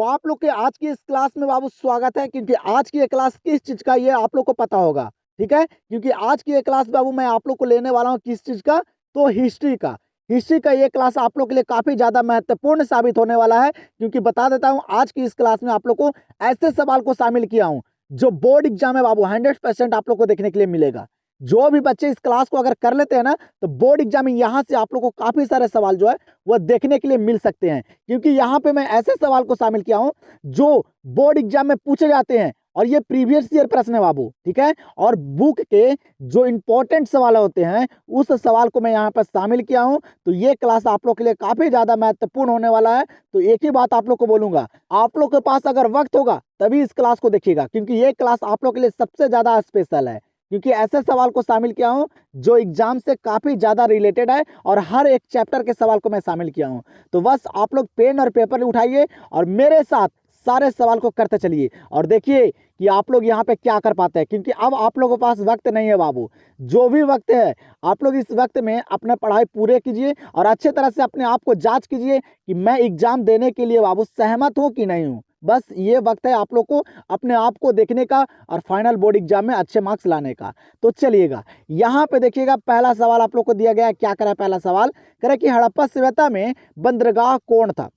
तो आप लोग के आज की इस क्लास में बाबू स्वागत है, क्योंकि आज की ये क्लास किस चीज़ का ये आप लोग को पता होगा, ठीक है। क्योंकि आज की ये क्लास बाबू मैं आप लोग को लेने वाला हूँ किस चीज़ का, तो हिस्ट्री का। हिस्ट्री का ये क्लास आप लोग के लिए काफ़ी ज़्यादा महत्वपूर्ण साबित होने वाला है, क्योंकि बता देता हूँ आज की इस क्लास में आप लोग को ऐसे सवाल को शामिल किया हूँ जो बोर्ड एग्जाम में बाबू 100% आप लोग को देखने के लिए मिलेगा। जो भी बच्चे इस क्लास को अगर कर लेते हैं ना, तो बोर्ड एग्जाम में यहाँ से आप लोग को काफ़ी सारे सवाल जो है वह देखने के लिए मिल सकते हैं, क्योंकि यहाँ पे मैं ऐसे सवाल को शामिल किया हूँ जो बोर्ड एग्जाम में पूछे जाते हैं, और ये प्रीवियस ईयर प्रश्न है बाबू, ठीक है। और बुक के जो इंपॉर्टेंट सवाल होते हैं उस सवाल को मैं यहाँ पर शामिल किया हूँ। तो ये क्लास आप लोग के लिए काफ़ी ज़्यादा महत्वपूर्ण होने वाला है। तो एक ही बात आप लोग को बोलूँगा, आप लोग के पास अगर वक्त होगा तभी इस क्लास को देखिएगा, क्योंकि ये क्लास आप लोग के लिए सबसे ज़्यादा स्पेशल है, क्योंकि ऐसे सवाल को शामिल किया हूँ जो एग्जाम से काफ़ी ज़्यादा रिलेटेड है, और हर एक चैप्टर के सवाल को मैं शामिल किया हूँ। तो बस आप लोग पेन और पेपर उठाइए और मेरे साथ सारे सवाल को करते चलिए, और देखिए कि आप लोग यहाँ पे क्या कर पाते हैं, क्योंकि अब आप लोगों के पास वक्त नहीं है बाबू। जो भी वक्त है आप लोग इस वक्त में अपना पढ़ाई पूरे कीजिए, और अच्छे तरह से अपने आप को जांच कीजिए कि मैं एग्जाम देने के लिए बाबू सहमत हूँ कि नहीं हूँ। बस ये वक्त है आप लोग को अपने आप को देखने का और फाइनल बोर्ड एग्जाम में अच्छे मार्क्स लाने का। तो चलिएगा यहाँ पे देखिएगा, पहला सवाल आप लोग को दिया गया है। क्या करा पहला सवाल, करे कि हड़प्पा सभ्यता में बंदरगाह कौन था।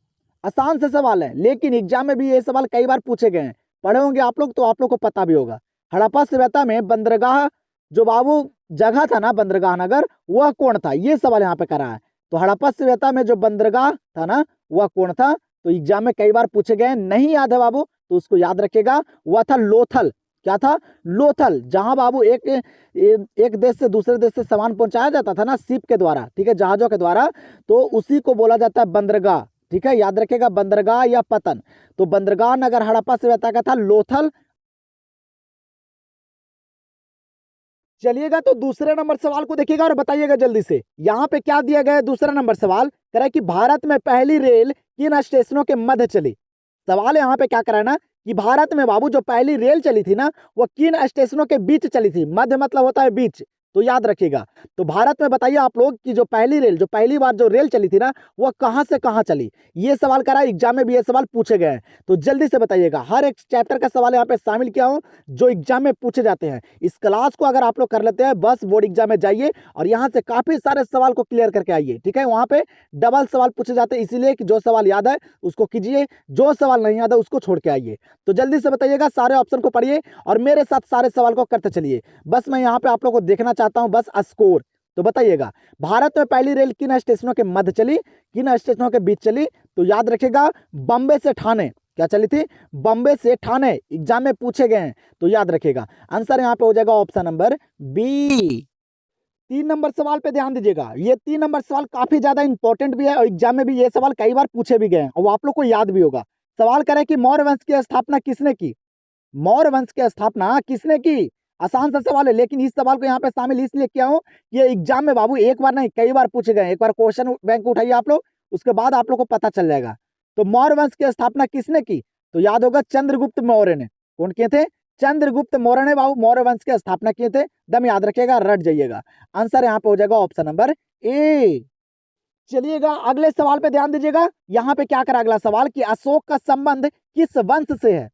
आसान से सवाल है, लेकिन एग्जाम में भी ये सवाल कई बार पूछे गए हैं। पढ़े होंगे आप लोग तो आप लोग को पता भी होगा। हड़प्पा सभ्यता में बंदरगाह जो बाबू जगह था ना, बंदरगाह नगर, वह कौन था, ये सवाल यहाँ पे करा है। तो हड़प्पा सभ्यता में जो बंदरगाह था ना, वह कौन था, तो एग्जाम में कई बार पूछे गए। नहीं याद है बाबू तो उसको याद रखेगा, वह था लोथल। क्या था, लोथल। जहां बाबू एक देश से दूसरे देश से सामान पहुंचाया जाता था ना शिप के द्वारा, ठीक है, जहाजों के द्वारा, तो उसी को बोला जाता है बंदरगाह, ठीक है, याद रखेगा, बंदरगाह या पतन। तो बंदरगाह नगर हड़प्पा सभ्यता का था लोथल। चलिएगा तो दूसरे नंबर सवाल को देखिएगा और बताइएगा जल्दी से। यहाँ पे क्या दिया गया है, दूसरा नंबर सवाल कह रहा है कि भारत में पहली रेल किन स्टेशनों के मध्य चली। सवाल यहाँ पे क्या करा है ना, कि भारत में बाबू जो पहली रेल चली थी ना, वो किन स्टेशनों के बीच चली थी। मध्य मतलब होता है बीच, तो याद रखिएगा। तो भारत में बताइए आप लोग कि जो पहली रेल, जो पहली बार जो रेल चली थी ना, वो कहाँ से कहाँ चली। ये सवाल करा, एग्जाम में भी ये सवाल पूछे गए हैं। तो जल्दी से बताइएगा, हर एक चैप्टर का सवाल यहाँ पे शामिल किया हूँ जो एग्जाम में पूछे जाते हैं। इस क्लास को अगर आप लोग कर लेते हैं, बस बोर्ड एग्जाम में जाइए और यहाँ से काफी सारे सवाल को क्लियर करके आइए, ठीक है। वहां पे डबल सवाल पूछे जाते हैं, इसीलिए कि जो सवाल याद है उसको कीजिए, जो सवाल नहीं याद है उसको छोड़ के आइए। तो जल्दी से बताइएगा, सारे ऑप्शन को पढ़िए और मेरे साथ सारे सवाल को करते चलिए। बस मैं यहाँ पे आप लोग को देखना चाहता हूँ बस स्कोर। तो बताइएगा, भारत में पहली रेल किन स्टेशनों के मध्य चली, किन स्टेशनों के बीच चली। तो याद रखिएगा, बम्बे से ठाणे। क्या चली थी, बम्बे से ठाणे। एग्जाम में पूछे गए हैं, तो याद रखिएगा। आंसर यहाँ पे हो जाएगा ऑप्शन नंबर बी। 3 नंबर सवाल पे ध्यान दीजिएगा, ये 3 नंबर सवाल काफी ज्यादा इंपॉर्टेंट भी है, और एग्जाम में भी ये सवाल कई बार पूछे भी गए हैं और वो आप लोग को याद भी होगा। सवाल करें कि मौर्य वंश की स्थापना किसने की। मौर्य वंश की स्थापना किसने की। आसान सा सवाल है, लेकिन इस सवाल को यहाँ पे शामिल इसलिए किया हूँ कि ये एग्जाम में बाबू एक बार नहीं कई बार पूछे गए। एक बार क्वेश्चन बैंक उठाइए आप लोग, उसके बाद आप लोग को पता चल जाएगा। तो मौर्य वंश की स्थापना किसने की, तो याद होगा चंद्रगुप्त मौर्य ने। कौन किए थे, चंद्रगुप्त मौर्य ने बाबू मौर्य वंश की स्थापना किए थे। दम याद रखिएगा, रट जाइएगा। आंसर यहाँ पे हो जाएगा ऑप्शन नंबर ए। चलिएगा अगले सवाल पे ध्यान दीजिएगा। यहाँ पे क्या करा अगला सवाल, कि अशोक का संबंध किस वंश से है।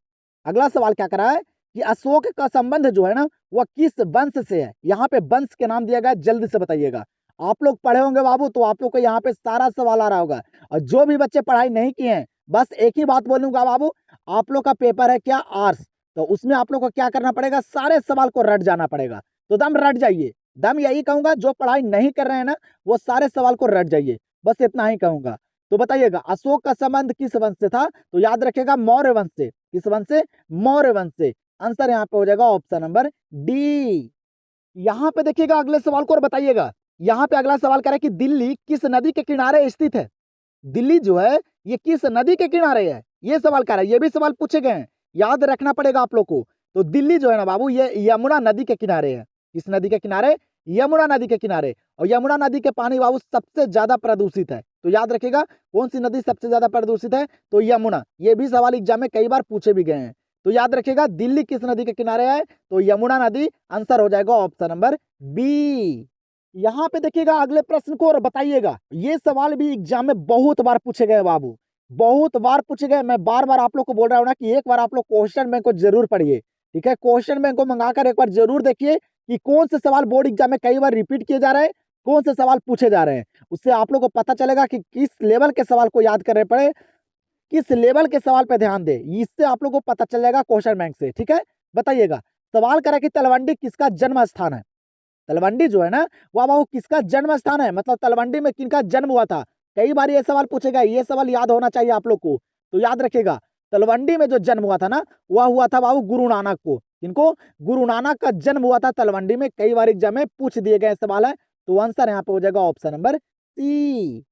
अगला सवाल क्या करा है कि अशोक का संबंध जो है ना, वह किस वंश से है। यहाँ पे वंश के नाम दिया गया, जल्दी से बताइएगा। आप लोग पढ़े होंगे बाबू तो आप लोग को यहाँ पे सारा सवाल आ रहा होगा, और जो भी बच्चे पढ़ाई नहीं किए हैं, बस एक ही बात बोलूंगा बाबू, आप लोग का पेपर है क्या, आर्ट्स, तो उसमें आप लोग को क्या करना पड़ेगा, सारे सवाल को रट जाना पड़ेगा। तो दम रट जाइए, दम यही कहूंगा, जो पढ़ाई नहीं कर रहे हैं ना, वो सारे सवाल को रट जाइए, बस इतना ही कहूंगा। तो बताइएगा, अशोक का संबंध किस वंश से था, तो याद रखेगा मौर्य वंश से। किस वंश से, मौर्य वंश से। आंसर यहाँ पे हो जाएगा ऑप्शन नंबर डी। यहाँ पे देखिएगा अगले सवाल को और बताइएगा। यहाँ पे अगला सवाल करे कि दिल्ली किस नदी के किनारे स्थित है। दिल्ली जो है ये किस नदी के किनारे है, ये सवाल कर रहा है। ये भी सवाल पूछे गए हैं, याद रखना पड़ेगा आप लोग को। तो दिल्ली जो है ना बाबू, ये यमुना नदी के किनारे है। किस नदी के किनारे, यमुना नदी के किनारे। और यमुना नदी के पानी बाबू सबसे ज्यादा प्रदूषित है, तो याद रखिएगा कौन सी नदी सबसे ज्यादा प्रदूषित है, तो यमुना। ये भी सवाल एग्जाम में कई बार पूछे भी गए हैं। तो याद रखिएगा, दिल्ली किस नदी के किनारे है, तो यमुना नदी। आंसर हो जाएगा ऑप्शन नंबर बी। यहाँ पे देखिएगा अगले प्रश्न को और बताइएगा। ये सवाल भी एग्जाम में बहुत बार पूछे गए बाबू। बहुत बार पूछे गए। मैं बार बार आप लोग को बोल रहा हूँ ना कि एक बार आप लोग क्वेश्चन बैंक को जरूर पढ़िए, ठीक है। क्वेश्चन बैंक को मंगाकर एक बार जरूर देखिए कि कौन से सवाल बोर्ड एग्जाम में कई बार रिपीट किए जा रहे हैं, कौन से सवाल पूछे जा रहे हैं। उससे आप लोग को पता चलेगा कि किस लेवल के सवाल को याद करने पड़े, किस लेवल के सवाल पे ध्यान दे। इससे आप लोग को पता चल जाएगा क्वेश्चन बैंक से, ठीक है। बताइएगा, सवाल करा कि तलवंडी किसका जन्म स्थान है। तलवंडी जो है ना, वह बाबू किसका जन्म स्थान है, मतलब तलवंडी में किनका जन्म हुआ था। कई बार ये सवाल पूछेगा, ये सवाल याद होना चाहिए आप लोग को, तो याद रखिएगा। तलवंडी में जो जन्म हुआ था ना, वह हुआ था बाबू गुरु नानक को। किनको? गुरु नानक का जन्म हुआ था तलवंडी में। कई बार एग्जाम में पूछ दिए गए सवाल है, तो आंसर यहाँ पे हो जाएगा ऑप्शन नंबर सी।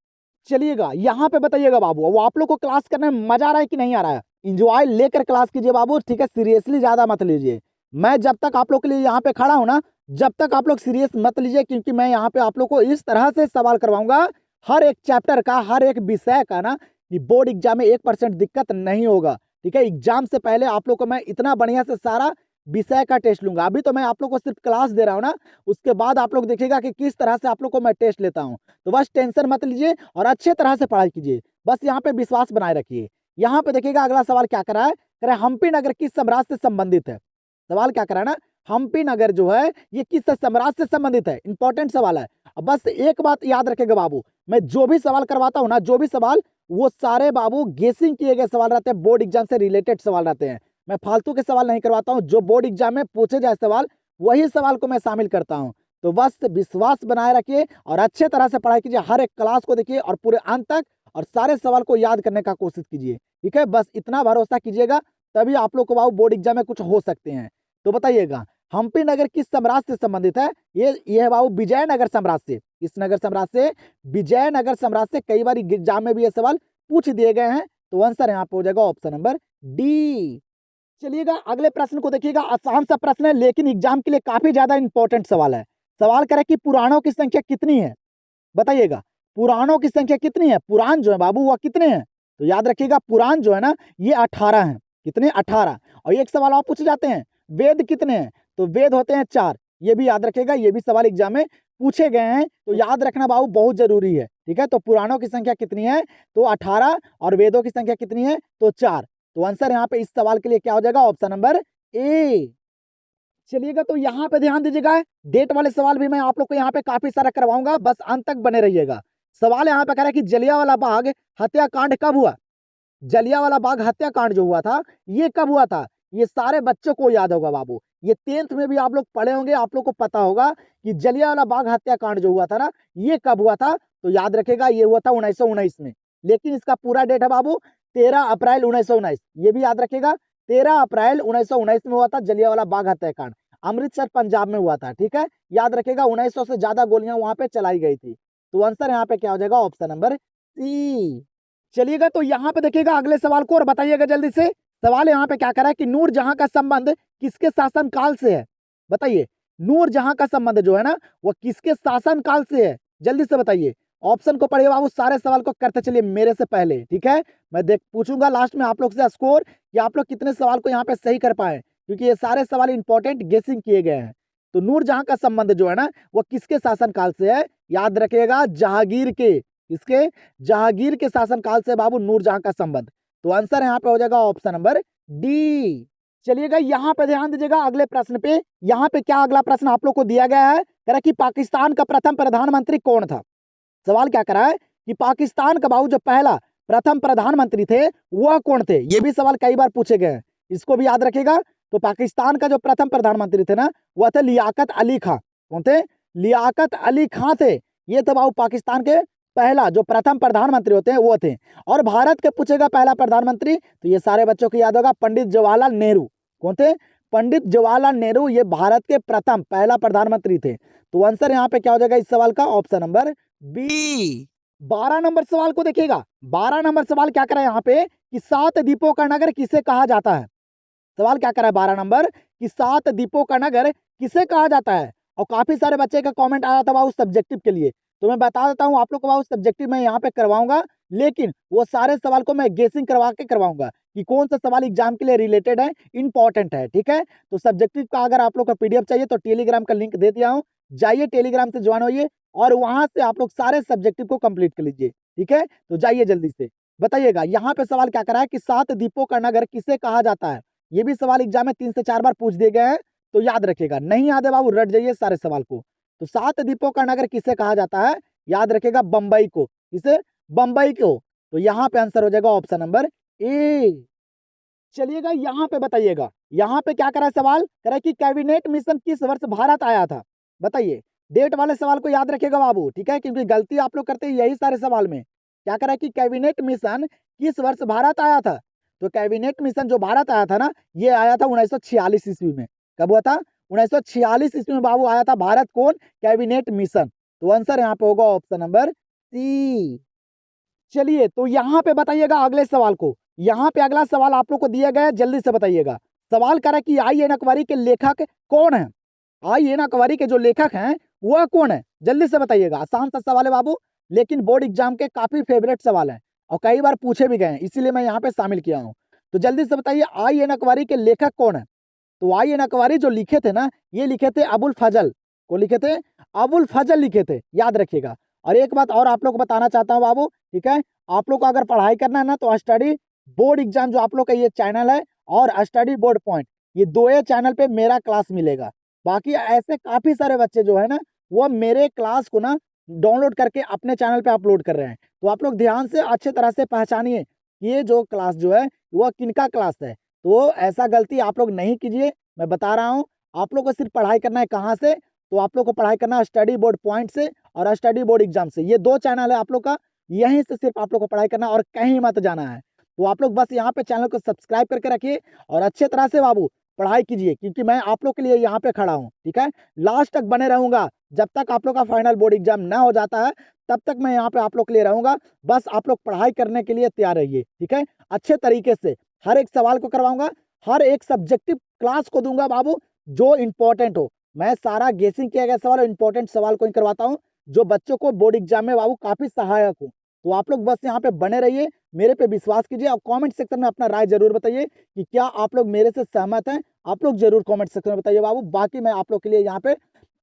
चलिएगा यहाँ पे बताइएगा बाबू, वो आप लोग को क्लास करने में मजा आ रहा है कि नहीं आ रहा है। इंजॉय लेकर क्लास कीजिए बाबू, ठीक है। सीरियसली ज्यादा मत लीजिए। मैं जब तक आप लोग के लिए यहाँ पे खड़ा हूं ना, जब तक आप लोग सीरियस मत लीजिए, क्योंकि मैं यहाँ पे आप लोग को इस तरह से सवाल करवाऊंगा हर एक चैप्टर का, हर एक विषय का ना, कि बोर्ड एग्जाम में 1% दिक्कत नहीं होगा, ठीक है। एग्जाम से पहले आप लोग को मैं इतना बढ़िया से सारा विषय का टेस्ट लूंगा। अभी तो मैं आप लोग को सिर्फ क्लास दे रहा हूँ ना, उसके बाद आप लोग देखिएगा कि किस तरह से आप लोग को मैं टेस्ट लेता हूँ। तो बस टेंशन मत लीजिए और अच्छे तरह से पढ़ाई कीजिए, बस यहाँ पे विश्वास बनाए रखिए। यहाँ पे देखिएगा अगला सवाल क्या करा है, कह रहा है हम्पी नगर किस साम्राज्य से संबंधित है। सवाल क्या करा है ना, हम्पी नगर जो है ये किस साम्राज्य से संबंधित है। इंपॉर्टेंट सवाल है। अब बस एक बात याद रखेगा बाबू, मैं जो भी सवाल करवाता हूँ ना, जो भी सवाल, वो सारे बाबू गेसिंग किए गए सवाल रहते हैं, बोर्ड एग्जाम से रिलेटेड सवाल रहते हैं। मैं फालतू के सवाल नहीं करवाता हूँ। जो बोर्ड एग्जाम में पूछे जाए सवाल, वही सवाल को मैं शामिल करता हूँ। तो बस विश्वास बनाए रखिए और अच्छे तरह से पढ़ाई कीजिए, हर एक क्लास को देखिए और पूरे अंत तक, और सारे सवाल को याद करने का कोशिश कीजिए, ठीक है। बस इतना भरोसा कीजिएगा, तभी आप लोग को बाबू बोर्ड एग्जाम में कुछ हो सकते हैं। तो बताइएगा, हम्पी नगर किस साम्राज्य से संबंधित है। ये है बाबू विजयनगर साम्राज्य से। इस नगर साम्राज्य से, विजयनगर साम्राज्य से। कई बार एग्जाम में भी ये सवाल पूछ दिए गए हैं, तो आंसर यहाँ पे हो जाएगा ऑप्शन नंबर डी। चलिएगा अगले प्रश्न को देखिएगा। आसान सा प्रश्न है, लेकिन एग्जाम के लिए काफी ज्यादा इंपॉर्टेंट सवाल है। सवाल करे कि पुराणों की संख्या कितनी है। बताइएगा, पुराणों की संख्या कितनी है। पुराण जो है बाबू वह कितने हैं, तो याद रखिएगा पुराण जो है ना, ये 18 हैं। कितने? 18। और एक सवाल और पूछे जाते हैं, वेद कितने हैं, तो वेद होते हैं 4। ये भी याद रखिएगा, ये भी सवाल एग्जाम में पूछे गए हैं, तो याद रखना बाबू बहुत जरूरी है, ठीक है। तो पुराणों की संख्या कितनी है, तो 18, और वेदों की संख्या कितनी है, तो 4। तो आंसर यहाँ पे इस सवाल के लिए क्या हो जाएगा, ऑप्शन नंबर ए। चलिएगा तो यहाँ पे ध्यान दीजिएगा, डेट वाले सवाल भी मैं आप लोग को यहाँ पे काफी सारा करवाऊंगा, बस अंत तक बने रहिएगा। सवाल यहाँ पे कह रहा है कि जलियांवाला बाग हत्याकांड कब हुआ। जलियांवाला बाग हत्याकांड जो हुआ था, ये कब हुआ था। ये सारे बच्चों को याद होगा बाबू, ये 10th में भी आप लोग पढ़े होंगे, आप लोग को पता होगा कि जलियांवाला बाग हत्याकांड जो हुआ था ना, ये कब हुआ था। तो याद रखेगा, ये हुआ था 1919 में। लेकिन इसका पूरा डेट है बाबू 13 अप्रैल 1919। ये भी याद रखेगा, 13 अप्रैल 1919 में हुआ था जलियांवाला बाग हत्याकांड। अमृतसर पंजाब में हुआ था, ठीक है। याद रखेगा 1900 से ज्यादा गोलियां वहां पे चलाई गई थी। तो आंसर यहाँ पे क्या हो जाएगा, ऑप्शन नंबर सी। चलिएगा तो यहाँ पे देखिएगा अगले सवाल को और बताइएगा जल्दी से। सवाल यहाँ पे क्या कर रहा है कि नूरजहां का संबंध किसके शासन काल से है। बताइए, नूरजहां का संबंध जो है ना, वो किसके शासन काल से है, जल्दी से बताइए। ऑप्शन को पढ़िए बाबू, सारे सवाल को करते चलिए मेरे से पहले, ठीक है। मैं देख पूछूंगा लास्ट में आप लोग से स्कोर, कि आप लोग कितने सवाल को यहाँ पे सही कर पाए, क्योंकि ये सारे सवाल इंपॉर्टेंट गेसिंग किए गए हैं। तो नूरजहां का संबंध जो है ना, वो किसके शासन काल से है, याद रखिएगा जहांगीर के। इसके जहांगीर के शासनकाल से बाबू नूरजहां का संबंध। तो आंसर यहाँ पे हो जाएगा ऑप्शन नंबर डी। चलिएगा यहाँ पे ध्यान दीजिएगा अगले प्रश्न पे। यहाँ पे क्या अगला प्रश्न आप लोग को दिया गया है, कह रहा कि पाकिस्तान का प्रथम प्रधानमंत्री कौन था। सवाल क्या करा है कि पाकिस्तान का बाबू जो पहला प्रथम प्रधानमंत्री थे वह कौन थे। ये भी सवाल कई बार पूछे गए हैं, इसको भी याद रखेगा। तो पाकिस्तान का जो प्रथम प्रधानमंत्री थे ना, वह थे लियाकत अली खां। कौन थे? लियाकत अली खां थे। ये थे बाबू पाकिस्तान के पहला जो प्रथम प्रधानमंत्री होते हैं वो थे। और भारत के पूछेगा पहला प्रधानमंत्री, तो ये सारे बच्चों को याद होगा, पंडित जवाहरलाल नेहरू। कौन थे? पंडित जवाहरलाल नेहरू, ये भारत के प्रथम पहला प्रधानमंत्री थे। तो आंसर यहाँ पे क्या हो जाएगा इस सवाल का, ऑप्शन नंबर बी। 12 नंबर सवाल को देखिएगा। 12 नंबर सवाल क्या करा है यहाँ पे कि 7 द्वीपों का नगर किसे कहा जाता है। सवाल क्या करा है 12 नंबर कि 7 द्वीपों का नगर किसे कहा जाता है। और काफी सारे बच्चे का कमेंट आ रहा था बाबू सब्जेक्टिव के लिए, तो मैं बता देता हूँ आप लोग को बाबू, सब्जेक्टिव मैं यहाँ पे करवाऊंगा, लेकिन वो सारे सवाल को मैं गेसिंग करवा के करवाऊंगा कि कौन सा सवाल एग्जाम के लिए रिलेटेड है, इंपॉर्टेंट है, ठीक है। तो सब्जेक्टिव का अगर आप लोग का पीडीएफ चाहिए तो टेलीग्राम का लिंक दे दिया हूँ, जाइए टेलीग्राम से ज्वाइन होइए और वहां से आप लोग सारे सब्जेक्टिव को कंप्लीट कर लीजिए, ठीक है। तो जाइए जल्दी से। बताइएगा यहाँ पे सवाल क्या करा है कि 7 द्वीपों का नगर किसे कहा जाता है। ये भी सवाल एग्जाम में 3 से 4 बार पूछ दिए गए हैं, तो याद रखिएगा। नहीं याद है बाबू, रट जाइए सारे सवाल को। तो 7 द्वीपों का नगर किसे कहा जाता है, याद रखिएगा बंबई को। किसे, बंबई को। तो यहाँ पे आंसर हो जाएगा ऑप्शन नंबर ए। चलिएगा यहाँ पे बताइएगा, यहाँ पे क्या करा है सवाल, करा है कि कैबिनेट मिशन किस वर्ष भारत आया था। बताइए, डेट वाले सवाल को याद रखिएगा बाबू, ठीक है, क्योंकि गलती आप लोग करते हैं यही सारे सवाल में। क्या करा है कि कैबिनेट मिशन किस वर्ष भारत आया था। तो कैबिनेट मिशन जो भारत आया था ना, ये आया था 1946 ईस्वी में। कब हुआ था, 1946 ईस्वी में बाबू आया था भारत कौन, कैबिनेट मिशन। तो आंसर यहाँ पे होगा ऑप्शन नंबर सी। चलिए तो यहाँ पे बताइएगा अगले सवाल को। यहाँ पे अगला सवाल आप लोग को दिया गया है, जल्दी से बताइएगा। सवाल करा कि आई एन अकबरी के लेखक कौन है। आई एन अकबरी के जो लेखक हैं वह कौन है, जल्दी से बताइएगा। आसान सा सवाल है बाबू, लेकिन बोर्ड एग्जाम के काफी फेवरेट सवाल है और कई बार पूछे भी गए हैं, इसीलिए मैं यहाँ पे शामिल किया हूँ। तो जल्दी से बताइए आई एन अकबरी के लेखक कौन है। तो आई एन अकबरी जो लिखे थे ना, ये लिखे थे अबुल फजल को, लिखे थे अबुल फजल लिखे थे, याद रखिएगा। और एक बात और आप लोग को बताना चाहता हूँ बाबू, ठीक है, आप लोग को अगर पढ़ाई करना है ना, तो स्टडी बोर्ड एग्जाम जो आप लोग का ये चैनल है और स्टडी बोर्ड पॉइंट, ये दो चैनल पे मेरा क्लास मिलेगा। बाकी ऐसे काफी सारे बच्चे जो है ना, वो मेरे क्लास को ना डाउनलोड करके अपने चैनल पे अपलोड कर रहे हैं। तो आप लोग ध्यान से अच्छे तरह से पहचानिए ये जो क्लास जो है वह किनका क्लास है। तो ऐसा गलती आप लोग नहीं कीजिए, मैं बता रहा हूँ। आप लोग को सिर्फ पढ़ाई करना है कहाँ से, तो आप लोग को पढ़ाई करना है स्टडी बोर्ड पॉइंट से और स्टडी बोर्ड एग्जाम से। ये दो चैनल है आप लोग का, यहीं से सिर्फ आप लोग को पढ़ाई करना है और कहीं मत जाना है। तो आप लोग बस यहाँ पे चैनल को सब्सक्राइब करके रखिए और अच्छे तरह से बाबू पढ़ाई कीजिए, क्योंकि मैं आप लोग के लिए यहाँ पे खड़ा हूँ, ठीक है। लास्ट तक बने रहूंगा, जब तक आप लोग का फाइनल बोर्ड एग्जाम ना हो जाता है, तब तक मैं यहाँ पे आप लोग के लिए रहूंगा। बस आप लोग पढ़ाई करने के लिए तैयार रहिए, ठीक है। अच्छे तरीके से हर एक सवाल को करवाऊंगा, हर एक सब्जेक्टिव क्लास को दूंगा बाबू, जो इंपॉर्टेंट हो। मैं सारा गेसिंग किया गया सवाल और इंपॉर्टेंट सवाल को ही करवाता हूँ, जो बच्चों को बोर्ड एग्जाम में बाबू काफी सहायक हो। तो आप लोग बस यहाँ पे बने रहिए, मेरे पे विश्वास कीजिए और कमेंट सेक्शन में अपना राय जरूर बताइए कि क्या आप लोग मेरे से सहमत हैं। आप लोग जरूर कमेंट सेक्शन में बताइए बाबू। बाकी मैं आप लोग के लिए यहाँ पे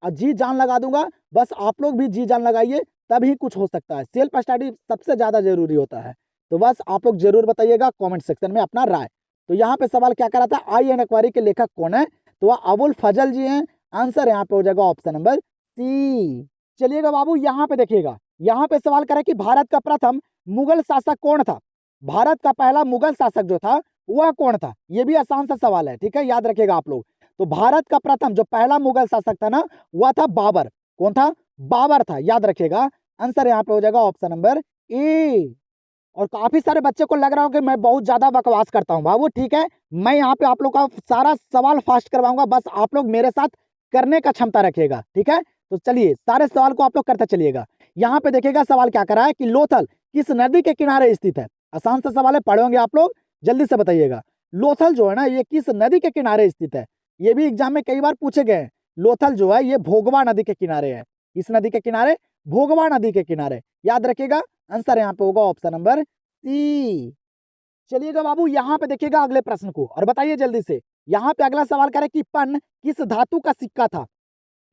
जी जान लगा दूंगा, बस आप लोग भी जी जान लगाइए, तभी कुछ हो सकता है। सेल्फ स्टडी सबसे ज्यादा जरूरी होता है। तो बस आप लोग जरूर बताइएगा कॉमेंट सेक्शन में अपना राय। तो यहाँ पे सवाल क्या करा था, आई एन अकबरी के लेखक कौन है, तो वह अबुल फजल जी हैं। आंसर यहाँ पे हो जाएगा ऑप्शन नंबर सी। चलिएगा बाबू यहाँ पे देखिएगा, यहाँ पे सवाल करा कि भारत का प्रथम मुगल शासक कौन था। भारत का पहला मुगल शासक जो था वह कौन था। यह भी आसान सा सवाल है, ठीक है, याद रखिएगा आप लोग। तो भारत का प्रथम जो पहला मुगल शासक था ना, वह था बाबर। कौन था, बाबर था, याद रखिएगा। आंसर यहाँ पे हो जाएगा ऑप्शन नंबर ए। और काफी सारे बच्चे को लग रहा हो कि मैं बहुत ज्यादा बकवास करता हूँ बाबू, ठीक है। मैं यहाँ पे आप लोग का सारा सवाल फास्ट करवाऊंगा, बस आप लोग मेरे साथ करने का क्षमता रखिएगा, ठीक है। तो चलिए सारे सवाल को आप लोग करते चलिएगा। यहाँ पे देखिएगा सवाल क्या करा है कि लोथल किस नदी के किनारे स्थित है। आसान सा सवाल है, पढ़ोगे आप लोग, जल्दी से बताइएगा। लोथल जो है ना, ये किस नदी के किनारे स्थित है। ये भी एग्जाम में कई बार पूछे गए हैं। लोथल जो है ये भोगवा नदी के किनारे है। इस नदी के किनारे, भोगवा नदी के किनारे, याद रखिएगा। आंसर यहाँ पे होगा ऑप्शन नंबर सी। चलिएगा बाबू यहाँ पे देखिएगा अगले प्रश्न को और बताइए जल्दी से। यहाँ पे अगला सवाल करे कि पन किस धातु का सिक्का था।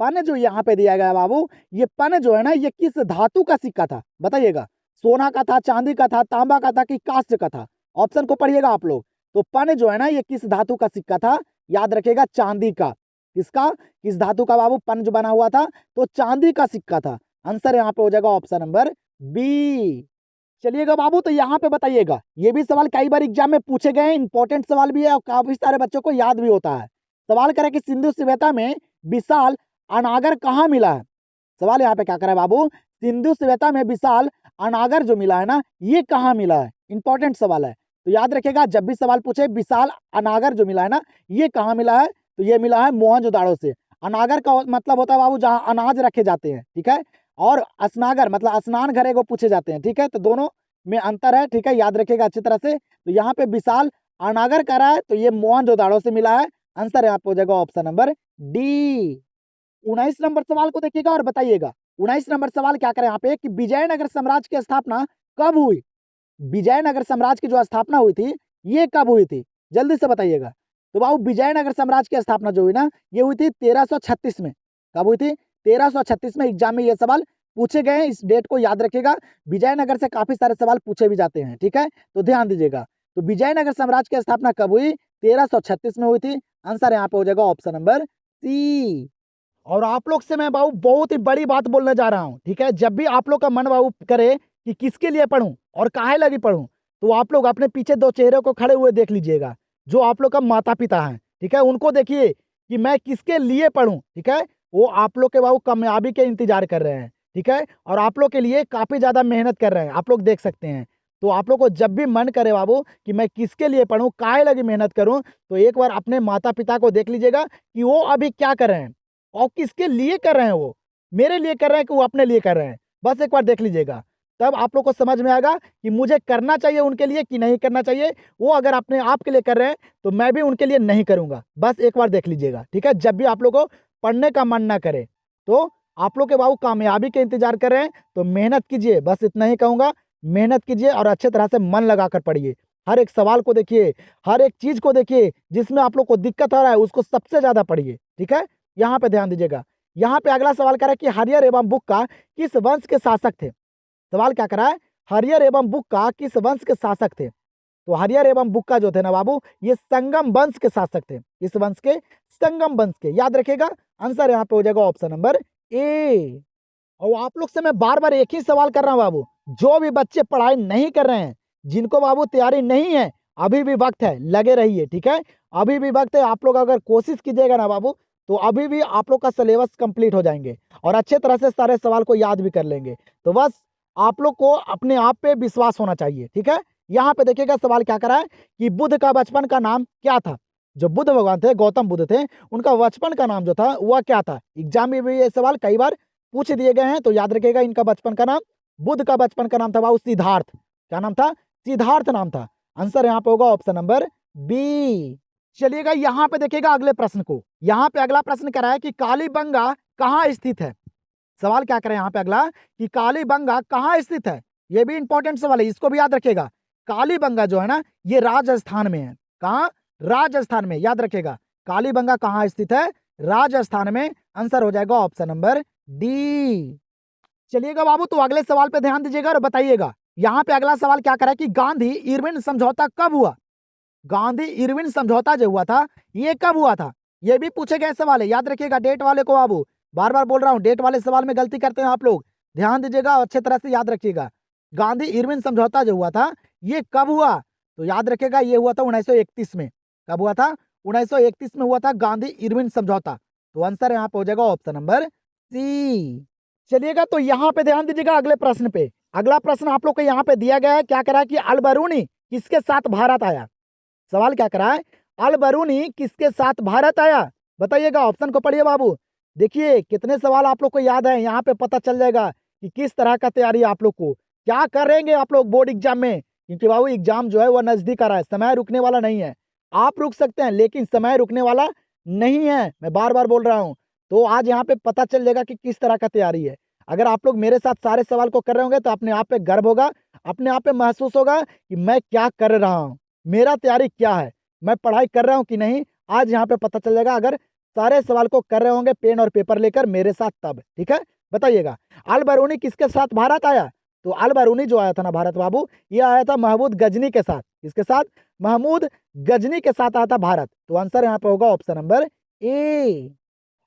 पन जो यहाँ पे दिया गया है बाबू, ये पन जो है ना, ये किस धातु का सिक्का था, बताइएगा। सोना का था, चांदी का था, तांबा का था कि कांस्य का था। ऑप्शन को पढ़िएगा आप लोग। तो पन जो है ना, ये किस धातु का सिक्का था, याद रखिएगा चांदी का। किसका, किस धातु का बाबू पन जो बना हुआ था, तो चांदी का सिक्का था। आंसर यहाँ पे हो जाएगा ऑप्शन नंबर बी। चलिएगा बाबू तो यहाँ पे बताइएगा, ये भी सवाल कई बार एग्जाम में पूछे गए हैं, इंपॉर्टेंट सवाल भी है और काफी सारे बच्चों को याद भी होता है। सवाल करे कि सिंधु सभ्यता में विशाल अनागर कहाँ मिला है। सवाल यहाँ पे क्या करे बाबू, सिंधु सभ्यता में विशाल अनागर जो मिला है ना, ये कहाँ मिला है। इंपॉर्टेंट सवाल है, तो याद रखिएगा जब भी सवाल पूछे विशाल अनागर जो मिला है ना, ये कहाँ मिला है, तो ये मिला है मोहनजोदाड़ो से। अनागर का मतलब होता है बाबू जहाँ अनाज रखे जाते हैं, ठीक है। और स्नागर मतलब स्नान घरे को पूछे जाते हैं, ठीक है। तो दोनों में अंतर है, ठीक है, याद रखिएगा अच्छी तरह से। तो यहाँ पे विशाल अनागर करा है, तो ये मोहनजोदाड़ो से मिला है। आंसर यहाँ पे हो जाएगा ऑप्शन नंबर डी। 19 नंबर सवाल को देखिएगा और बताइएगा। 19 नंबर सवाल क्या करें यहाँ पे कि विजयनगर साम्राज्य की स्थापना कब हुई। विजयनगर साम्राज्य की जो स्थापना हुई थी, ये कब हुई थी, जल्दी से बताइएगा। तो बाबू विजयनगर साम्राज्य की स्थापना जो हुई ना, ये हुई थी 1336 में। कब हुई थी, 1336 में। एग्जाम में ये सवाल पूछे गए हैं, इस डेट को याद रखिएगा। विजयनगर से काफी सारे सवाल पूछे भी जाते हैं, ठीक है, तो ध्यान दीजिएगा। तो विजयनगर साम्राज्य की स्थापना कब हुई? 1336 में हुई थी। आंसर यहाँ पे हो जाएगा ऑप्शन नंबर सी। और आप लोग से मैं बाबू बहुत ही बड़ी बात बोलने जा रहा हूँ, ठीक है। जब भी आप लोग का मन बाबू करे कि किसके लिए पढ़ूं और काहे लगी पढ़ूं, तो आप लोग अपने पीछे दो चेहरे को खड़े हुए देख लीजिएगा, जो आप लोग का माता पिता हैं, ठीक है। उनको देखिए कि मैं किसके लिए पढ़ूं, ठीक है। वो आप लोग के बाबू कामयाबी के इंतजार कर रहे हैं, ठीक है, और आप लोग के लिए काफी ज्यादा मेहनत कर रहे हैं, आप लोग देख सकते हैं। तो आप लोग को जब भी मन करे बाबू कि मैं किसके लिए पढ़ूं, काहे लगी मेहनत करूं, तो एक बार अपने माता पिता को देख लीजिएगा कि वो अभी क्या कर रहे हैं और किसके लिए कर रहे हैं। वो मेरे लिए कर रहे हैं कि वो अपने लिए कर रहे हैं, बस एक बार देख लीजिएगा। तब आप लोग को समझ में आएगा कि मुझे करना चाहिए उनके लिए कि नहीं करना चाहिए। वो अगर अपने आप के लिए कर रहे हैं तो मैं भी उनके लिए नहीं करूंगा, बस एक बार देख लीजिएगा, ठीक है। जब भी आप लोग को पढ़ने का मन ना करे, तो आप लोग के बाबू कामयाबी के इंतजार कर रहे हैं, तो मेहनत कीजिए, बस इतना ही कहूंगा। मेहनत कीजिए और अच्छे तरह से मन लगाकर पढ़िए। हर एक सवाल को देखिए, हर एक चीज को देखिए, जिसमें आप लोग को दिक्कत आ रहा है उसको सबसे ज्यादा पढ़िए, ठीक है। यहाँ पे ध्यान दीजिएगा। यहाँ पे अगला सवाल करा कि हरियर एवं बुक्का किस वंश के शासक थे। सवाल क्या करा है? हरियर एवं बुक्का किस वंश के शासक थे। तो हरियर एवं बुक्का जो थे ना बाबू, ये संगम वंश के शासक थे। इस वंश के, संगम वंश के, याद रखिएगा। आंसर यहाँ पे हो जाएगा ऑप्शन नंबर ए। और आप लोग से मैं बार बार एक ही सवाल कर रहा हूँ बाबू, जो भी बच्चे पढ़ाई नहीं कर रहे हैं, जिनको बाबू तैयारी नहीं है, अभी भी वक्त है, लगे रहिए, ठीक है। अभी भी वक्त है, आप लोग अगर कोशिश कीजिएगा ना बाबू, तो अभी भी आप लोग का सिलेबस कंप्लीट हो जाएंगे और अच्छे तरह से सारे सवाल को याद भी कर लेंगे। तो बस आप लोग को अपने आप पे विश्वास होना चाहिए, ठीक है। यहाँ पे देखिएगा सवाल क्या करा है कि बुद्ध का बचपन का नाम क्या था। जो बुद्ध भगवान थे, गौतम बुद्ध थे, उनका बचपन का नाम जो था वह क्या था। एग्जाम में भी ये सवाल कई बार पूछ दिए गए हैं, तो याद रखिएगा इनका बचपन का नाम, बुद्ध का बचपन का नाम था बाबू सिद्धार्थ। क्या नाम था? सिद्धार्थ नाम था। आंसर यहाँ पे होगा ऑप्शन नंबर बी। चलिएगा यहाँ पे देखिएगा अगले प्रश्न को। यहाँ पे अगला प्रश्न करा है कि कालीबंगा कहाँ स्थित है। सवाल क्या करें यहाँ पे अगला कि कालीबंगा कहाँ स्थित है। ये भी इंपॉर्टेंट सवाल है, इसको भी याद रखिएगा। कालीबंगा जो है ना, ये राजस्थान में है। कहाँ? राजस्थान में, याद रखिएगा। कालीबंगा कहाँ स्थित है? राजस्थान में। आंसर हो जाएगा ऑप्शन नंबर डी। चलिएगा बाबू, तो अगले सवाल पे ध्यान दीजिएगा और बताइएगा। यहाँ पे अगला सवाल क्या करा कि गांधी इरविन समझौता कब हुआ। गांधी इरविन समझौता जो हुआ था, ये कब हुआ था। ये भी पूछे गए सवाल है, याद रखिएगा डेट वाले को बाबू। बार बार बोल रहा हूँ, डेट वाले सवाल में गलती करते हैं आप लोग, ध्यान दीजिएगा और अच्छे तरह से याद रखिएगा। गांधी इरविन समझौता जो हुआ था, ये कब हुआ, तो याद रखिएगा ये हुआ था 1931 में। कब हुआ था? 1931 में हुआ था गांधी इरविन समझौता। तो आंसर यहाँ पे हो जाएगा ऑप्शन नंबर सी। चलिएगा, तो यहाँ पे ध्यान दीजिएगा अगले प्रश्न पे। अगला प्रश्न आप लोग को यहाँ पे दिया गया है, क्या करा है कि अलबरूनी किसके साथ भारत आया। सवाल क्या करा है? अलबरूनी किसके साथ भारत आया, बताइएगा। ऑप्शन को पढ़िए बाबू। देखिए कितने सवाल आप लोग को याद है, यहाँ पे पता चल जाएगा कि किस तरह का तैयारी आप लोग को क्या करेंगे आप लोग बोर्ड एग्जाम में। क्योंकि बाबू एग्जाम जो है वह नजदीक आ रहा है, समय रुकने वाला नहीं है। आप रुक सकते हैं लेकिन समय रुकने वाला नहीं है, मैं बार बार बोल रहा हूँ। तो आज यहाँ पे पता चल जाएगा कि किस तरह का तैयारी है। अगर आप लोग मेरे साथ सारे सवाल को कर रहे होंगे तो अपने आप पे गर्व होगा, अपने आप पे महसूस होगा कि मैं क्या कर रहा हूँ, मेरा तैयारी क्या है, मैं पढ़ाई कर रहा हूँ कि नहीं। आज यहाँ पे पता चल जाएगा अगर सारे सवाल को कर रहे होंगे पेन और पेपर लेकर मेरे साथ तब, ठीक है। बताइएगा अल बरूनी किसके साथ भारत आया। तो अल बरूनी जो आया था ना भारत बाबू, ये आया था महमूद गजनी के साथ। किसके साथ? महमूद गजनी के साथ आया था भारत। तो आंसर यहाँ पे होगा ऑप्शन नंबर ए।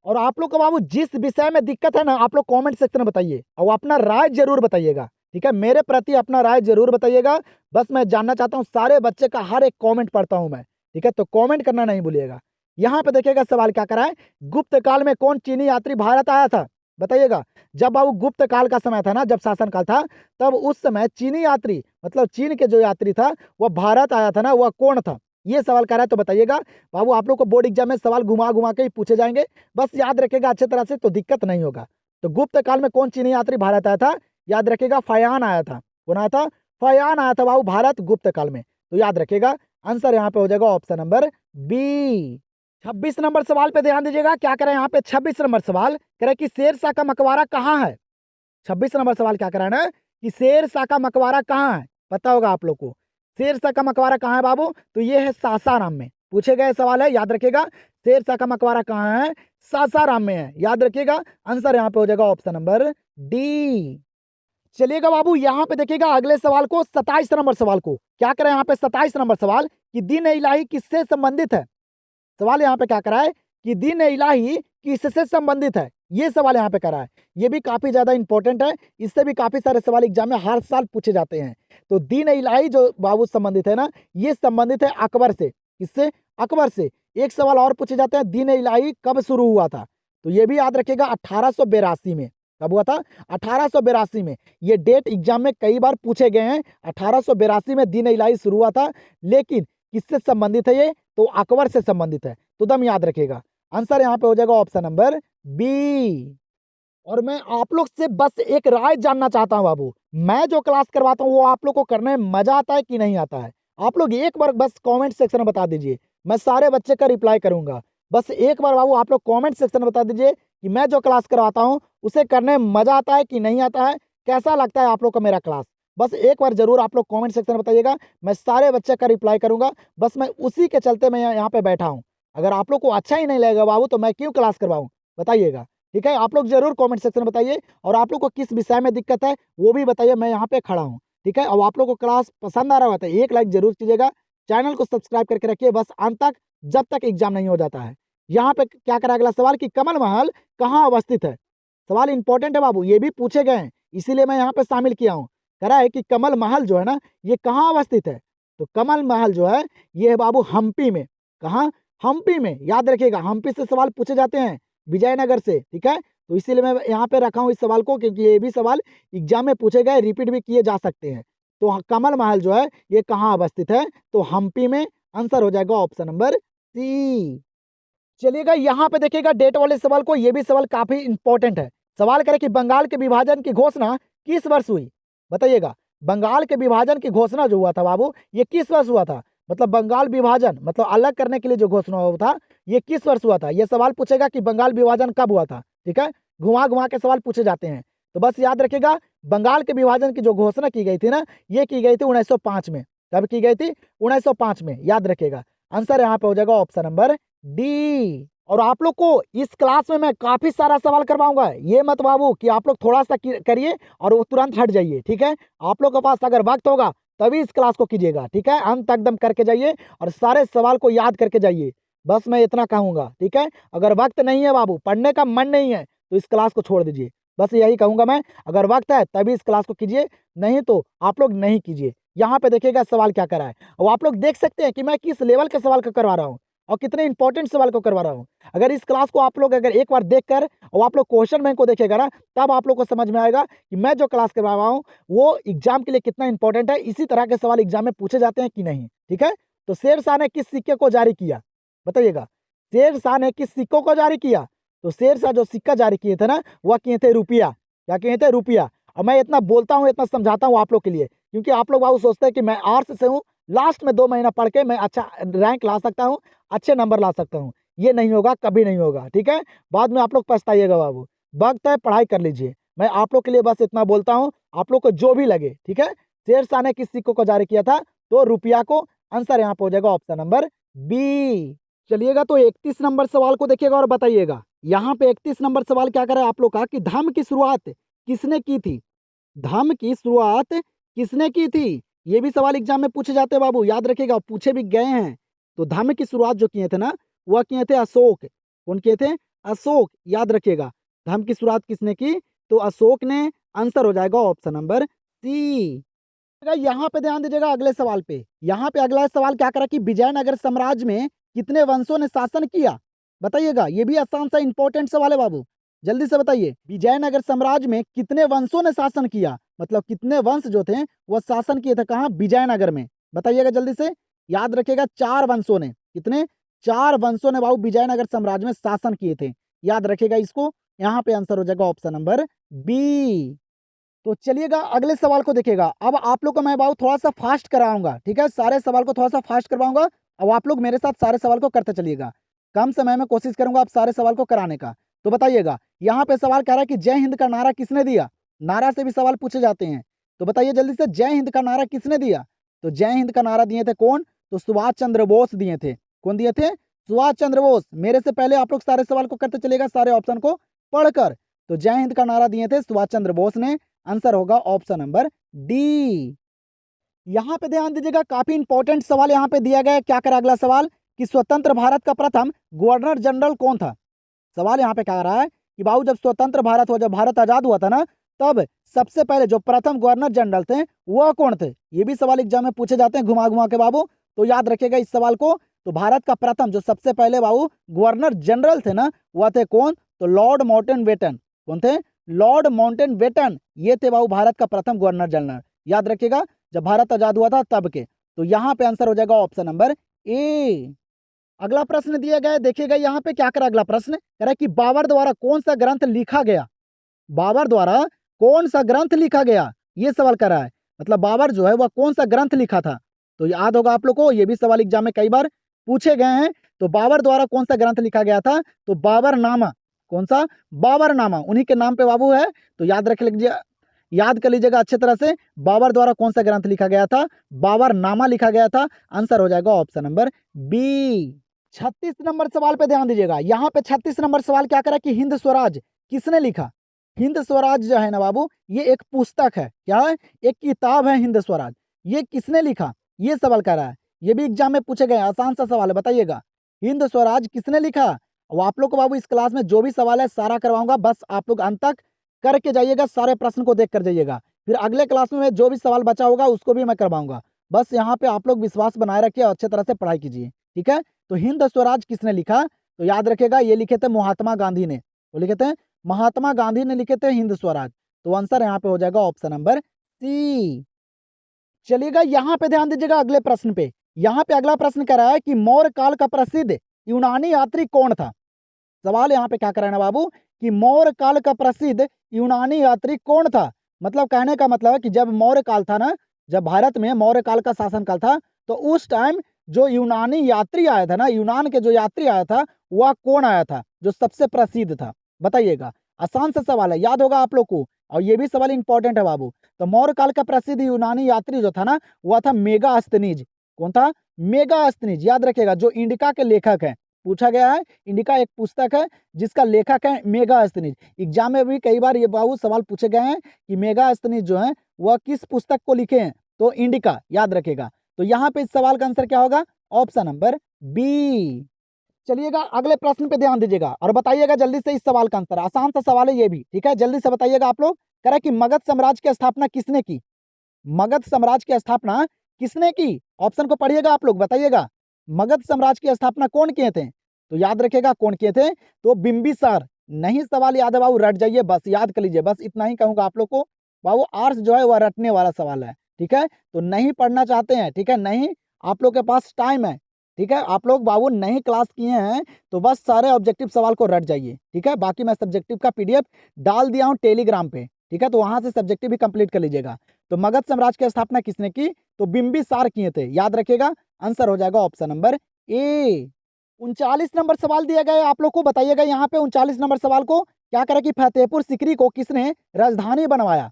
और आप लोग को बाबू जिस विषय में दिक्कत है ना, आप लोग कमेंट सेक्शन में बताइए और अपना राय जरूर बताइएगा, ठीक है। मेरे प्रति अपना राय जरूर बताइएगा। बस मैं जानना चाहता हूँ, सारे बच्चे का हर एक कमेंट पढ़ता हूँ मैं, ठीक है। तो कमेंट करना नहीं भूलिएगा। यहाँ पे देखिएगा सवाल क्या करा है, गुप्त काल में कौन चीनी यात्री भारत आया था, बताइएगा। जब बाबू गुप्त काल का समय था ना, जब शासन काल था, तब उस समय चीनी यात्री मतलब चीन के जो यात्री था वह भारत आया था ना, वह कौन था, ये सवाल कर रहा है। तो बताइएगा बाबू, आप लोग को बोर्ड एग्जाम में सवाल घुमा घुमा के ही पूछे जाएंगे, बस याद रखेगा अच्छे तरह से तो दिक्कत नहीं होगा। तो गुप्त काल में कौन चीनी यात्री भारत आया था, याद रखेगा फयान आया था। कौन आया था? फयान आया था बाबू भारत गुप्त काल में। तो याद रखेगा आंसर यहाँ पे हो जाएगा ऑप्शन नंबर बी। 26 नंबर सवाल पे ध्यान दीजिएगा, क्या करें यहाँ पे 26 नंबर सवाल करें कि शेरशाह का मकबरा कहाँ है। 26 नंबर सवाल क्या कराना है कि शेरशाह का मकबरा कहाँ है, पता होगा आप लोग को। शेरशाह का मकबरा कहाँ है बाबू, तो ये है सासाराम में। पूछे गए सवाल है, याद रखिएगा। शेरशाह का मकबरा कहाँ है? सासाराम में है, याद रखिएगा। आंसर यहाँ पे हो जाएगा ऑप्शन नंबर डी। चलिएगा बाबू, यहाँ पे देखिएगा अगले सवाल को, 27 नंबर सवाल को। क्या करें यहाँ पे 27 नंबर सवाल कि दीन इलाही किससे संबंधित है। सवाल यहाँ पे क्या करा है कि दीन इलाही किससे संबंधित है, ये सवाल यहाँ पे करा है। ये भी काफी ज्यादा इंपॉर्टेंट है, इससे भी काफी सारे सवाल एग्जाम में हर साल पूछे जाते हैं। तो दीन इलाही जो बाबू संबंधित है ना, ये संबंधित है अकबर से। किससे? अकबर से। एक सवाल और पूछे जाते हैं, दीन इलाही कब शुरू हुआ था, तो ये भी याद रखिएगा 1882 में। कब हुआ था? 1882 में। ये डेट एग्जाम में कई बार पूछे गए हैं। 1882 में दीन इलाही शुरू हुआ था, लेकिन किससे संबंधित है ये? तो अकबर से संबंधित है। तो दम याद रखिएगा। आंसर यहाँ पे हो जाएगा ऑप्शन नंबर बी। और मैं आप लोग से बस एक राय जानना चाहता हूँ बाबू, मैं जो क्लास करवाता हूँ वो आप लोग को करने में मजा आता है कि नहीं आता है? आप लोग एक बार बस कमेंट सेक्शन में बता दीजिए, मैं सारे बच्चे का रिप्लाई करूंगा। बस एक बार बाबू आप लोग कमेंट सेक्शन में बता दीजिए कि मैं जो क्लास करवाता हूँ उसे करने में मजा आता है कि नहीं आता है, कैसा लगता है आप लोग को मेरा क्लास। बस एक बार जरूर आप लोग कमेंट सेक्शन में बताइएगा, मैं सारे बच्चे का रिप्लाई करूंगा। बस मैं उसी के चलते मैं यहाँ पे बैठा हूँ। अगर आप लोग को अच्छा ही नहीं लगेगा बाबू तो मैं क्यों क्लास करवाऊँ, बताइएगा। ठीक है, आप लोग जरूर कमेंट सेक्शन में बताइए, और आप लोग को किस विषय में दिक्कत है वो भी बताइए, मैं यहाँ पे खड़ा हूँ। ठीक है, और आप लोग को क्लास पसंद आ रहा होता है एक लाइक जरूर कीजिएगा, चैनल को सब्सक्राइब करके रखिए बस अंत तक, जब तक एग्जाम नहीं हो जाता है। यहाँ पे क्या करा अगला सवाल कि कमल महल कहाँ अवस्थित है। सवाल इंपॉर्टेंट है बाबू, ये भी पूछे गए हैं, इसीलिए मैं यहाँ पे शामिल किया हूँ। कह रहा है कि कमल महल जो है ना, ये कहाँ अवस्थित है। तो कमल महल जो है ये है बाबू हम्पी में। कहाँ? हम्पी में। याद रखिएगा, हम्पी से सवाल पूछे जाते हैं, विजयनगर से। ठीक है, तो इसीलिए मैं यहाँ पे रखा हूँ इस सवाल को, क्योंकि ये भी सवाल एग्जाम में पूछे गए, रिपीट भी किए जा सकते हैं। तो कमल महल जो है ये कहाँ अवस्थित है, तो हम्पी में। आंसर हो जाएगा ऑप्शन नंबर सी। चलिएगा यहाँ पे देखिएगा डेट वाले सवाल को, ये भी सवाल काफी इंपॉर्टेंट है। सवाल करे कि बंगाल के विभाजन की घोषणा किस वर्ष हुई, बताइएगा। बंगाल के विभाजन की घोषणा जो हुआ था बाबू, ये किस वर्ष हुआ था? मतलब बंगाल विभाजन मतलब अलग करने के लिए जो घोषणा हुआ था, ये किस वर्ष हुआ था? ये सवाल पूछेगा कि बंगाल विभाजन कब हुआ था। ठीक है, घुमा घुमा के सवाल पूछे जाते हैं। तो बस याद रखिएगा, बंगाल के विभाजन की जो घोषणा की गई थी ना, ये की गई थी 1905 में। कब की गई थी? 1905 में। याद रखिएगा, आंसर यहाँ पे हो जाएगा ऑप्शन नंबर डी। और आप लोग को इस क्लास में मैं काफी सारा सवाल करवाऊंगा, ये मत बाबू कि आप लोग थोड़ा सा करिए और वो तुरंत हट जाइए। ठीक है, आप लोग के पास अगर वक्त होगा तभी इस क्लास को कीजिएगा। ठीक है, अंत तक एकदम करके जाइए और सारे सवाल को याद करके जाइए। बस मैं इतना कहूंगा। ठीक है, अगर वक्त नहीं है बाबू, पढ़ने का मन नहीं है, तो इस क्लास को छोड़ दीजिए। बस यही कहूंगा मैं, अगर वक्त है तभी इस क्लास को कीजिए, नहीं तो आप लोग नहीं कीजिए। यहाँ पे देखिएगा सवाल क्या करा है, और आप लोग देख सकते हैं कि मैं किस लेवल के सवाल को करवा रहा हूँ और कितने इंपॉर्टेंट सवाल को करवा रहा हूँ। अगर इस क्लास को आप लोग अगर एक बार देखकर और आप लोग क्वेश्चन बैंक को देखेगा ना, तब आप लोग को समझ में आएगा कि मैं जो क्लास करवा रहा हूँ वो एग्जाम के लिए कितना इंपॉर्टेंट है। इसी तरह के सवाल एग्जाम में पूछे जाते हैं कि नहीं। ठीक है, तो शेर शाह ने किस सिक्के को जारी किया, बताइएगा। शेर शाह ने किस सिक्कों को जारी किया? तो शेर शाह जो सिक्का जारी किए थे ना, वह किए थे रुपया। क्या किए थे? रुपया। और मैं इतना बोलता हूँ, इतना समझाता हूँ आप लोग के लिए, क्योंकि आप लोग बाबू सोचते हैं कि मैं आर्ट्स से हूँ, लास्ट में 2 महीना पढ़ के मैं अच्छा रैंक ला सकता हूँ, अच्छे नंबर ला सकता हूँ। ये नहीं होगा, कभी नहीं होगा। ठीक है, बाद में आप लोग पछताइएगा बाबू। वक्त है, पढ़ाई कर लीजिए। मैं आप लोग के लिए बस इतना बोलता हूँ, आप लोग को जो भी लगे। ठीक है, शेर शाह ने किस सिक्कों को जारी किया था? तो रुपया को। आंसर यहाँ पे हो जाएगा ऑप्शन नंबर बी। चलिएगा, तो 31 नंबर सवाल को देखिएगा और बताइएगा। यहाँ पे 31 नंबर सवाल क्या करे आप लोग का कि धर्म की शुरुआत किसने की थी? धर्म की शुरुआत किसने की थी? ये भी सवाल एग्जाम में पूछे जाते हैं बाबू, याद रखिएगा, पूछे भी गए हैं। तो धर्म की शुरुआत जो किए थे ना, वह किए थे अशोक। कौन किए थे? अशोक। याद रखिएगा, धर्म की शुरुआत किसने की? तो अशोक ने। आंसर हो जाएगा ऑप्शन नंबर सी। यहाँ पे ध्यान दीजिएगा अगले सवाल पे। यहाँ पे अगला सवाल क्या करा कि विजयनगर साम्राज्य में कितने वंशों ने शासन किया, बताइएगा। ये भी आसान सा इंपॉर्टेंट सवाल है बाबू, जल्दी से बताइए। विजयनगर साम्राज्य में कितने वंशों ने शासन किया, मतलब कितने वंश जो थे वह शासन किए थे कहाँ? विजयनगर में। बताइएगा जल्दी से। याद रखिएगा, 4 वंशों ने। कितने? 4 वंशों ने बाबू विजयनगर साम्राज्य में शासन किए थे। याद रखिएगा इसको। यहाँ पे आंसर हो जाएगा ऑप्शन नंबर बी। तो चलिएगा अगले सवाल को देखिएगा। अब आप लोग को मैं बाबू थोड़ा सा फास्ट कराऊंगा। ठीक है, सारे सवाल को थोड़ा सा फास्ट करवाऊंगा, अब आप लोग मेरे साथ सारे सवाल को करते चलिएगा। कम समय में कोशिश करूंगा आप सारे सवाल को कराने का। तो बताइएगा, यहाँ पे सवाल कह रहा है कि जय हिंद का नारा किसने दिया? नारा से भी सवाल पूछे जाते हैं। तो बताइए जल्दी से, जय हिंद का नारा किसने दिया? तो जय हिंद का नारा दिए थे कौन? तो सुभाष चंद्र बोस दिए थे। कौन दिए थे? सुभाष चंद्र बोस। मेरे से पहले आप लोग सारे सवाल को करते चलिएगा, सारे ऑप्शन को पढ़कर। तो जय हिंद का नारा दिए थे सुभाष चंद्र बोस ने। आंसर होगा ऑप्शन नंबर डी। यहाँ पे ध्यान दीजिएगा, काफी इंपॉर्टेंट सवाल यहाँ पे दिया गया है। क्या करा अगला सवाल कि स्वतंत्र भारत का प्रथम गवर्नर जनरल कौन था। सवाल यहाँ पे क्या रहा है कि बाबू जब स्वतंत्र भारत हुआ, जब भारत आजाद हुआ था ना, तब सबसे पहले जो प्रथम गवर्नर जनरल थे वह कौन थे। ये भी सवाल एग्जाम में पूछे जाते हैं घुमा घुमा के बाबू, तो याद रखिएगा इस सवाल को। तो भारत का प्रथम जो सबसे पहले बाबू गवर्नर जनरल थे ना, वह थे कौन, तो लॉर्ड माउंटेनबेटन। कौन थे, लॉर्ड माउंटेनबेटन। ये थे बाबू भारत का प्रथम गवर्नर जनरल, याद रखिएगा जब भारत आजाद हुआ था तब के। तो यहाँ पे आंसर हो जाएगा ऑप्शन नंबर ए। अगला प्रश्न दिया गया है, देखिएगा यहाँ पे क्या करा अगला प्रश्न कह रहा है कि बाबर द्वारा कौन सा ग्रंथ लिखा गया। बाबर द्वारा कौन सा ग्रंथ लिखा गया, ये सवाल कर रहा है। मतलब बाबर जो है वह कौन सा ग्रंथ लिखा था। तो याद होगा आप लोग को, ये भी सवाल एग्जाम में कई बार पूछे गए हैं। तो बाबर द्वारा कौन सा ग्रंथ लिखा गया था, तो बाबरनामा। कौन सा, बाबरनामा, उन्हीं के नाम पे बाबू है। तो याद रख लीजिए, याद कर लीजिएगा अच्छे तरह से, बाबर द्वारा कौन सा ग्रंथ लिखा गया था, बाबरनामा लिखा गया था। आंसर हो जाएगा ऑप्शन नंबर बी। 36 नंबर सवाल पे ध्यान दीजिएगा। यहाँ पे 36 नंबर सवाल क्या करा कि हिंद स्वराज किसने लिखा। हिंद स्वराज जो है ना बाबू, ये एक पुस्तक है। क्या है, एक किताब है हिंद स्वराज। ये किसने लिखा, ये सवाल कर रहा है। ये भी एग्जाम में पूछे गए, आसान सा सवाल है, बताइएगा हिंद स्वराज किसने लिखा। वो आप लोग को बाबू इस क्लास में जो भी सवाल है सारा करवाऊंगा, बस आप लोग अंत तक करके जाइएगा, सारे प्रश्न को देख कर जाइएगा। फिर अगले क्लास में जो भी सवाल बचा होगा उसको भी मैं करवाऊंगा। बस यहाँ पे आप लोग विश्वास बनाए रखिए और अच्छे तरह से पढ़ाई कीजिए, ठीक है। तो हिंद स्वराज किसने लिखा, तो याद रखिएगा ये लिखे थे महात्मा गांधी ने। वो लिखे थे महात्मा गांधी ने लिखे थे हिंद स्वराज। तो आंसर यहाँ पे हो जाएगा ऑप्शन नंबर सी। चलिएगा यहाँ पे ध्यान दीजिएगा अगले प्रश्न पे। यहाँ पे अगला प्रश्न कह रहा है कि मौर्य काल का प्रसिद्ध यूनानी यात्री कौन था। सवाल यहाँ पे क्या कर रहे हैं बाबू कि मौर्य काल का प्रसिद्ध यूनानी यात्री कौन था। मतलब कहने का मतलब है कि जब मौर्य काल था ना, जब भारत में मौर्य काल का शासन काल था, तो उस टाइम जो यूनानी यात्री आया था ना, यूनान के जो यात्री आया था, वह कौन आया था जो सबसे प्रसिद्ध था, बताइएगा। आसान सा सवाल है, याद होगा आप लोग को, और ये भी सवाल इंपॉर्टेंट है बाबू। तो मौर्य काल का प्रसिद्ध यूनानी यात्री जो था ना, वह था मेगास्थनीज। कौन था, मेगास्थनीज। याद रखिएगा जो इंडिका के लेखक हैं, पूछा गया है, इंडिका एक पुस्तक है जिसका लेखक है मेगास्थनीज। एग्जाम में भी कई बार ये बाबू सवाल पूछे गए हैं कि मेगास्थनीज जो है वह किस पुस्तक को लिखे हैं, तो इंडिका, याद रखेगा। तो यहाँ पे इस सवाल का आंसर क्या होगा, ऑप्शन नंबर बी। चलिएगा अगले प्रश्न पे ध्यान दीजिएगा और बताइएगा जल्दी से इस सवाल का आंसर। आसान सा सवाल है ये भी, ठीक है, जल्दी से बताइएगा आप लोग। कह रहा है कि मगध साम्राज्य की स्थापना किसने की। मगध साम्राज्य की स्थापना किसने की, ऑप्शन को पढ़िएगा आप लोग, बताइएगा। मगध साम्राज्य की स्थापना कौन किए थे, तो याद रखिएगा कौन किए थे, तो बिंबिसार। नहीं सवाल याद है बाबू, रट जाइए, बस याद कर लीजिए, बस इतना ही कहूंगा आप लोग को। बाबू आर्ट्स जो है वह रटने वाला सवाल है, ठीक है। तो नहीं पढ़ना चाहते हैं, ठीक है, नहीं, आप लोग के पास टाइम है, ठीक है। आप लोग बाबू नहीं क्लास किए हैं तो बस सारे ऑब्जेक्टिव सवाल को रट जाइए, ठीक है। बाकी मैं सब्जेक्टिव का पीडीएफ डाल दिया हूँ टेलीग्राम पे, ठीक है, तो वहां से सब्जेक्टिव भी कंप्लीट कर लीजिएगा। तो मगध साम्राज्य की स्थापना किसने की, तो बिंबिसार किए थे, याद रखिएगा। आंसर हो जाएगा ऑप्शन नंबर ए। 39 नंबर सवाल दिया गया है आप लोग को, बताइएगा यहाँ पे 39 नंबर सवाल को क्या करा कि फतेहपुर सीकरी को किसने राजधानी बनवाया।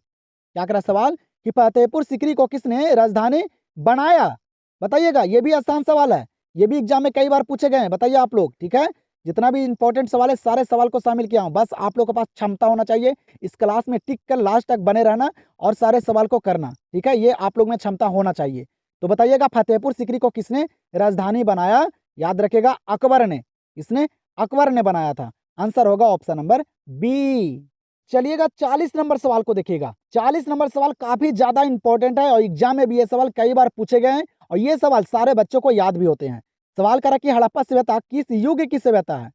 क्या करा सवाल कि फतेहपुर सीकरी को किसने राजधानी बनाया, बताइएगा। ये भी आसान सवाल है, ये भी एग्जाम में कई बार पूछे गए हैं, बताइए आप लोग, ठीक है। जितना भी इंपॉर्टेंट सवाल है सारे सवाल को शामिल किया हूं, बस आप लोग के पास क्षमता होना चाहिए इस क्लास में टिक कर लास्ट तक बने रहना और सारे सवाल को करना, ठीक है। ये आप लोग में क्षमता होना चाहिए। तो बताइएगा फतेहपुर सीकरी को किसने राजधानी बनाया, याद रखेगा अकबर ने। इसने अकबर ने बनाया था। आंसर होगा ऑप्शन नंबर बी। चलिएगा 40 नंबर सवाल को देखिएगा। 40 नंबर सवाल काफी ज्यादा इंपॉर्टेंट है और एग्जाम में भी ये सवाल कई बार पूछे गए हैं और ये सवाल सारे बच्चों को याद भी होते हैं। सवाल करा कि हड़प्पा सभ्यता किस युग की सभ्यता है।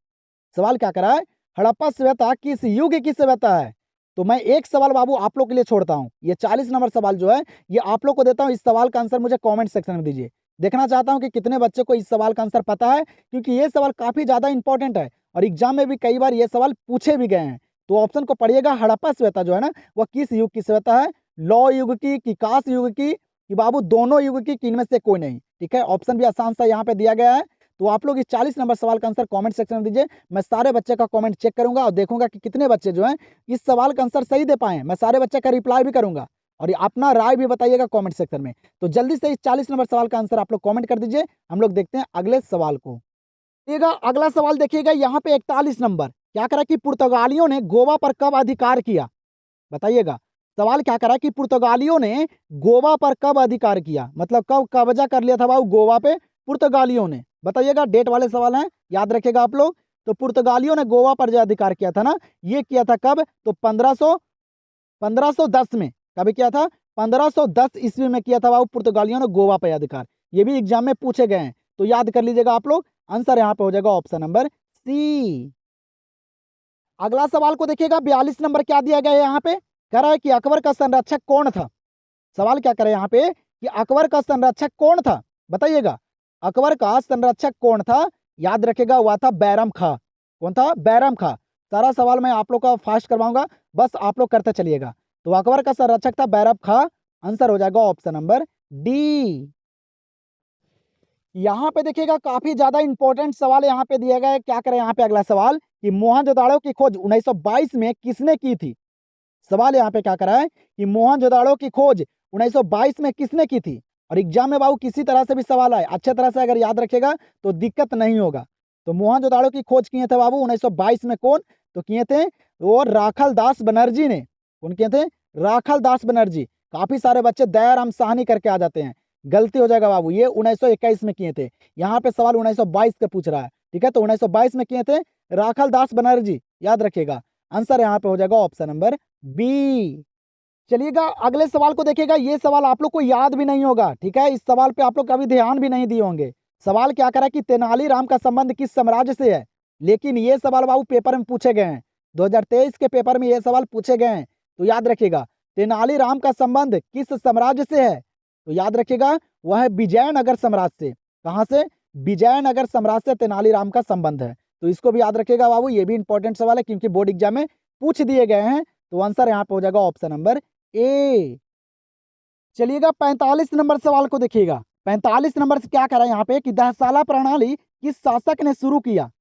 सवाल क्या करा है, हड़प्पा सभ्यता किस युग की सभ्यता है। तो मैं एक सवाल बाबू आप लोग के लिए छोड़ता हूँ, ये 40 नंबर सवाल जो है ये आप लोग को देता हूँ। इस सवाल का आंसर मुझे कमेंट सेक्शन में दीजिए। देखना चाहता हूँ कि कितने बच्चे को इस सवाल का आंसर पता है, क्योंकि ये सवाल काफी ज्यादा इंपॉर्टेंट है और एग्जाम में भी कई बार ये सवाल पूछे भी गए हैं। तो ऑप्शन को पढ़िएगा, हड़प्पा सभ्यता जो है ना वह किस युग की सभ्यता है, लौ युग की कि कांस्य युग की कि बाबू दोनों युग की, इनमें से कोई नहीं, ठीक है। ऑप्शन भी आसान सा यहाँ पे दिया गया है। तो आप लोग इस 40 नंबर सवाल का आंसर कमेंट सेक्शन में दीजिए। मैं सारे बच्चे का कमेंट चेक करूंगा और देखूंगा कि कितने बच्चे जो हैं इस सवाल का आंसर सही दे पाए। मैं सारे बच्चे का रिप्लाई भी करूंगा और ये अपना राय भी बताइएगा कमेंट सेक्शन में। तो जल्दी से इस 40 नंबर सवाल का आंसर आप लोग कमेंट कर दीजिए। हम लोग देखते हैं अगले सवाल को। देखिएगा अगला सवाल, देखिएगा यहाँ पे 41 नंबर। क्या करा कि पुर्तगालियों ने गोवा पर कब अधिकार किया? बताइएगा। सवाल क्या करा कि पुर्तगालियों ने गोवा पर कब अधिकार किया, मतलब कब कब्जा कर लिया था बाबू गोवा पे पुर्तगालियों ने? बताइएगा, डेट वाले सवाल हैं, याद रखिएगा आप लोग। तो पुर्तगालियों ने गोवा पर जो अधिकार किया था ना, ये किया था कब? तो 1510 में। कब किया था? 1510 ईस्वी में किया था बाबू पुर्तगालियों ने गोवा पर अधिकार। ये भी एग्जाम में पूछे गए हैं, तो याद कर लीजिएगा आप लोग। आंसर यहाँ पे हो जाएगा ऑप्शन नंबर सी। अगला सवाल को देखिएगा, 42 नंबर क्या दिया गया है यहाँ पे? कह रहा है कि अकबर का संरक्षक कौन था? सवाल क्या करे यहाँ पे कि अकबर का संरक्षक कौन था? बताइएगा, अकबर का संरक्षक कौन था? याद रखेगा, वह था बैरम खां। कौन था? बैरम खां। सारा सवाल मैं आप लोग का फास्ट करवाऊंगा, बस आप लोग करते चलिएगा। तो अकबर का संरक्षक था बैरम खां। आंसर हो जाएगा ऑप्शन नंबर डी। यहाँ पे देखिएगा, काफी ज्यादा इंपॉर्टेंट सवाल यहाँ पे दिया गया है। क्या करें यहाँ पे? अगला सवाल कि मोहनजोदाड़ो की खोज 1922 में किसने की थी? सवाल यहाँ पे क्या करा है कि मोहनजोदाड़ो की खोज 1922 में किसने की थी? और एग्जाम में बाबू किसी तरह से भी सवाल आए, अच्छे तरह से अगर याद रखेगा तो दिक्कत नहीं होगा। तो मोहनजोदाड़ो की खोज किए थे बाबू 1922 में। कौन? तो किए थे वो राखल दास बनर्जी ने। कौन किए थे? राखल दास बनर्जी। काफी सारे बच्चे दयाराम साहनी करके आ जाते हैं, गलती हो जाएगा बाबू। ये 1921 में किए थे, यहाँ पे सवाल 1922 का पूछ रहा है। ठीक है, तो 1922 में किए थे राखल दास बनर्जी, याद रखिएगा। आंसर यहाँ पे हो जाएगा ऑप्शन नंबर बी। चलिएगा, अगले सवाल को देखिएगा। ये सवाल आप लोग को याद भी नहीं होगा, ठीक है, इस सवाल पे आप लोग कभी ध्यान भी नहीं दिए होंगे। सवाल क्या करा कि तेनालीराम का संबंध किस साम्राज्य से है? लेकिन ये सवाल बाबू पेपर में पूछे गए हैं, 2023 के पेपर में ये सवाल पूछे गए हैं। तो याद रखिएगा, तेनालीराम का संबंध किस साम्राज्य से है? तो याद रखिएगा, वह है विजयनगर साम्राज्य से। कहां से? विजयनगर साम्राज्य से तेनालीराम का संबंध है। तो इसको भी याद रखिएगा बाबू, ये भी इंपॉर्टेंट सवाल है क्योंकि बोर्ड एग्जाम में पूछ दिए गए हैं। तो आंसर यहाँ पे हो जाएगा ऑप्शन नंबर ए। चलिएगा, 45 नंबर सवाल को देखिएगा। 45 नंबर से क्या करा यहाँ पे कि दहसाला प्रणाली किस शासक ने शुरू किया?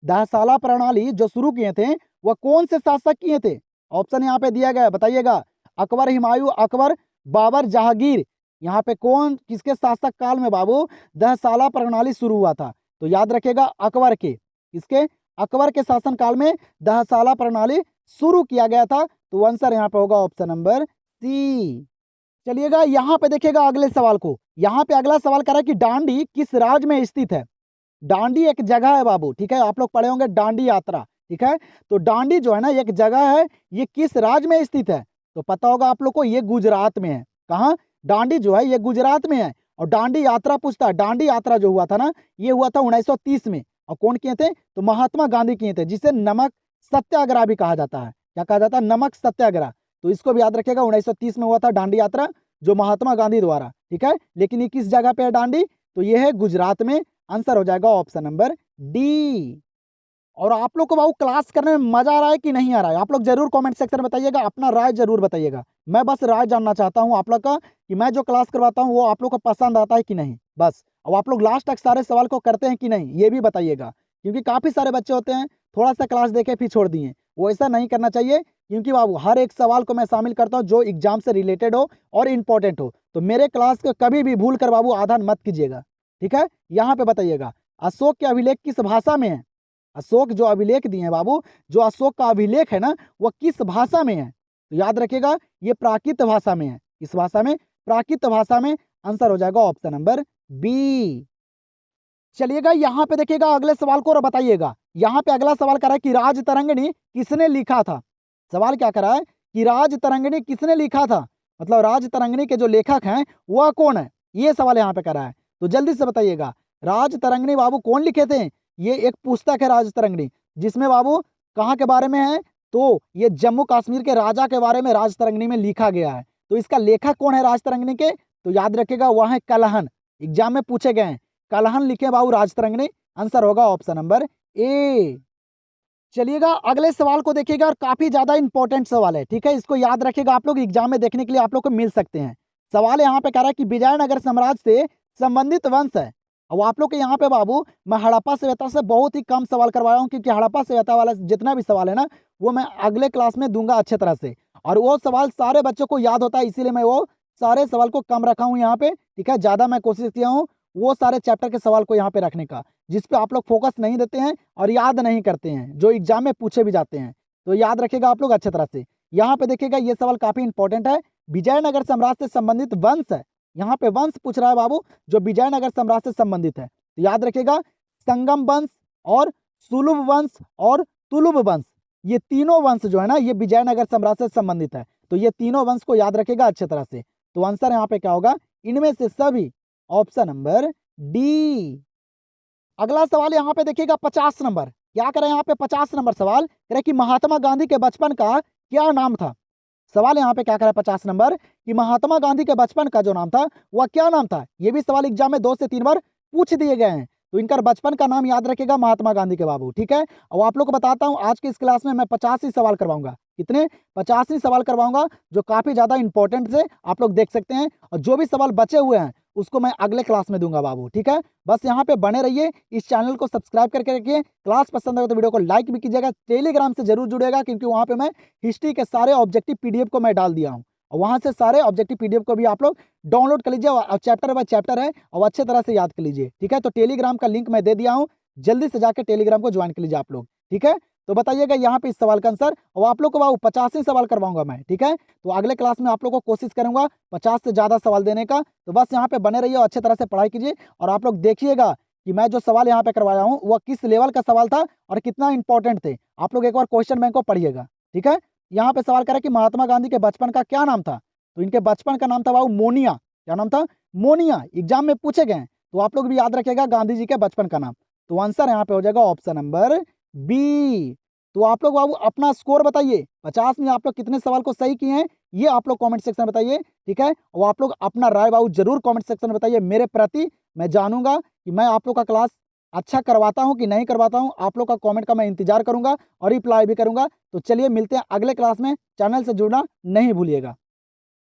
दहसाला प्रणाली जो शुरू किए थे वह कौन से शासक किए थे? ऑप्शन यहाँ पे दिया गया है, बताइएगा। अकबर, हुमायूं, अकबर, बाबर, जहांगीर। यहाँ पे कौन, किसके शासक काल में बाबू दहसाला प्रणाली शुरू हुआ था? तो याद रखेगा, अकबर के। किसके? अकबर के शासन काल में दहसाला प्रणाली शुरू किया गया था। तो आंसर यहाँ पे होगा ऑप्शन नंबर सी। चलिएगा, यहाँ पे देखिएगा अगले सवाल को। यहाँ पे अगला सवाल कर रहा है कि डांडी किस राज्य में स्थित है? डांडी एक जगह है बाबू, ठीक है, आप लोग पढ़े होंगे डांडी यात्रा, ठीक है। तो डांडी जो है ना, एक जगह है, ये किस राज्य में स्थित है? तो पता होगा आप लोग को, ये गुजरात में है। कहाँ? डांडी जो है ये गुजरात में है। और डांडी यात्रा पूछता है, डांडी यात्रा जो हुआ था ना, ये हुआ था 1930 में। और कौन किए थे? तो महात्मा गांधी किए थे, जिसे नमक सत्याग्रह भी कहा जाता है। क्या कहा जाता है? नमक सत्याग्रह। तो इसको भी याद रखिएगा, 1930 में हुआ था डांडी यात्रा, जो महात्मा गांधी द्वारा, ठीक है। लेकिन ये किस जगह पे है डांडी? तो ये है गुजरात में। आंसर हो जाएगा ऑप्शन नंबर डी। और आप लोग को बाबू क्लास करने में मजा आ रहा है कि नहीं आ रहा है? आप लोग जरूर कमेंट सेक्शन में बताइएगा, अपना राय जरूर बताइएगा। मैं बस राय जानना चाहता हूँ आप लोग का कि मैं जो क्लास करवाता हूँ वो आप लोग को पसंद आता है कि नहीं, बस। अब आप लोग लास्ट तक सारे सवाल को करते हैं कि नहीं, ये भी बताइएगा। क्योंकि काफी सारे बच्चे होते हैं, थोड़ा सा क्लास देके फिर छोड़ दिए, वो ऐसा नहीं करना चाहिए। क्योंकि बाबू हर एक सवाल को मैं शामिल करता हूँ जो एग्जाम से रिलेटेड हो और इम्पोर्टेंट हो। तो मेरे क्लास को कभी भी भूल कर बाबू आधा मत कीजिएगा, ठीक है। यहाँ पे बताइएगा, अशोक के अभिलेख किस भाषा में है? अशोक जो अभिलेख दिए हैं बाबू, जो अशोक का अभिलेख है ना, वह किस भाषा में है? तो याद रखिएगा, ये प्राकृत भाषा में है। किस भाषा में? प्राकृत भाषा में। आंसर हो जाएगा ऑप्शन नंबर बी। चलिएगा, यहाँ पे देखिएगा अगले सवाल को और बताइएगा। यहाँ पे अगला सवाल कर रहा है कि राजतरंगिणी किसने लिखा था? सवाल क्या कर रहा है कि राजतरंगिणी किसने लिखा था, मतलब राजतरंगिणी के जो लेखक हैं वह कौन है? ये सवाल यहाँ पे कर रहा है, तो जल्दी से बताइएगा। राजतरंगिणी बाबू कौन लिखे थे? ये एक पुस्तक है राजतरंगिणी, जिसमें बाबू कहाँ के बारे में है? तो ये जम्मू कश्मीर के राजा के बारे में राजतरंगिणी में लिखा गया है। तो इसका लेखक कौन है राजतरंगिणी के? तो याद रखिएगा, वह है कलहन। एग्जाम में पूछे गए हैं, कलहन लिखे बाबू राजतरंगिणी। आंसर होगा ऑप्शन नंबर ए। चलिएगा, अगले सवाल को देखिएगा, और काफी ज्यादा इंपॉर्टेंट सवाल है, ठीक है। इसको याद रखिएगा, आप लोग एग्जाम में देखने के लिए आप लोग को मिल सकते हैं। सवाल यहाँ पे कह रहा है कि विजयनगर साम्राज्य से संबंधित वंश है। अब आप लोग के यहाँ पे बाबू मैं हड़प्पा सभ्यता से बहुत ही कम सवाल करवाया हूँ, क्योंकि हड़प्पा सभ्यता वाला जितना भी सवाल है ना, वो मैं अगले क्लास में दूंगा अच्छे तरह से। और वो सवाल सारे बच्चों को याद होता है, इसीलिए मैं वो सारे सवाल को कम रखा हूँ यहाँ पे, ठीक है। ज्यादा मैं कोशिश किया हूँ वो सारे चैप्टर के सवाल को यहाँ पे रखने का, जिस पे आप लोग फोकस नहीं देते हैं और याद नहीं करते हैं, जो एग्जाम में पूछे भी जाते हैं। तो याद रखिएगा आप लोग अच्छे तरह से। यहाँ पे देखिएगा ये सवाल काफी इंपॉर्टेंट है, विजयनगर साम्राज्य से संबंधित वंश है, यहाँ पे वंश पूछ रहा है बाबू जो विजयनगर साम्राज्य से संबंधित है। तो याद रखिएगा संगम वंश और सुलभ वंश और तुलुभ वंश, ये तीनों वंश जो है ना ये विजयनगर साम्राज्य से संबंधित है। तो ये तीनों वंश को याद रखिएगा अच्छे तरह से। तो आंसर यहाँ पे क्या होगा, इनमें से सभी, ऑप्शन नंबर डी। अगला सवाल यहाँ पे देखिएगा 50 नंबर, क्या करें यहाँ पे 50 नंबर सवाल करें कि महात्मा गांधी के बचपन का क्या नाम था। सवाल यहाँ पे क्या करें 50 नंबर कि महात्मा गांधी के बचपन का जो नाम था वह क्या नाम था। ये भी सवाल एग्जाम में 2 से 3 बार पूछ दिए गए हैं। तो इनका बचपन का नाम याद रखेगा महात्मा गांधी के बाबू, ठीक है। और आप लोग को बताता हूँ आज की इस क्लास में मैं 50 ही सवाल करवाऊंगा। कितने? 50 ही सवाल करवाऊंगा जो काफी ज्यादा इंपॉर्टेंट से आप लोग देख सकते हैं, और जो भी सवाल बचे हुए हैं उसको मैं अगले क्लास में दूंगा बाबू, ठीक है। बस यहाँ पे बने रहिए, इस चैनल को सब्सक्राइब करके रखिए, क्लास पसंद आए तो वीडियो को लाइक भी कीजिएगा, टेलीग्राम से जरूर जुड़ेगा क्योंकि वहाँ पे मैं हिस्ट्री के सारे ऑब्जेक्टिव पीडीएफ को मैं डाल दिया हूँ, और वहाँ से सारे ऑब्जेक्टिव पीडीएफ को भी आप लोग डाउनलोड कर लीजिए और चैप्टर बाय चैप्टर है और अच्छे तरह से याद कर लीजिए, ठीक है। तो टेलीग्राम का लिंक मैं दे दिया हूँ, जल्दी से जाकर टेलीग्राम को ज्वाइन कर लीजिए आप लोग, ठीक है। तो बताइएगा यहाँ पे इस सवाल का आंसर, और आप लोग को 50 ही सवाल करवाऊंगा मैं, ठीक है। तो अगले क्लास में आप लोग को कोशिश करूंगा 50 से ज्यादा सवाल देने का। तो बस यहाँ पे बने रहिए और अच्छे तरह से पढ़ाई कीजिए, और आप लोग देखिएगा कि मैं जो सवाल यहाँ पे करवाया हूँ वह किस लेवल का सवाल था और कितना इंपॉर्टेंट थे। आप लोग एक बार क्वेश्चन बैंक को पढ़िएगा, ठीक है। यहाँ पे सवाल करें कि महात्मा गांधी के बचपन का क्या नाम था, तो इनके बचपन का नाम था बाबू मोनिया। क्या नाम था? मोनिया। एग्जाम में पूछे गए, तो आप लोग भी याद रखिएगा गांधी जी के बचपन का नाम। तो आंसर यहाँ पे हो जाएगा ऑप्शन नंबर बी। तो आप लोग बाबू अपना स्कोर बताइए, 50 में आप लोग कितने सवाल को सही किए हैं ये आप लोग कमेंट सेक्शन में बताइए, ठीक है। और आप लोग अपना राय बाबू जरूर कमेंट सेक्शन में बताइए मेरे प्रति, मैं जानूंगा कि मैं आप लोग का क्लास अच्छा करवाता हूं कि नहीं करवाता हूं। आप लोग का कमेंट का मैं इंतजार करूंगा और रिप्लाई भी करूंगा। तो चलिए मिलते हैं अगले क्लास में, चैनल से जुड़ना नहीं भूलिएगा।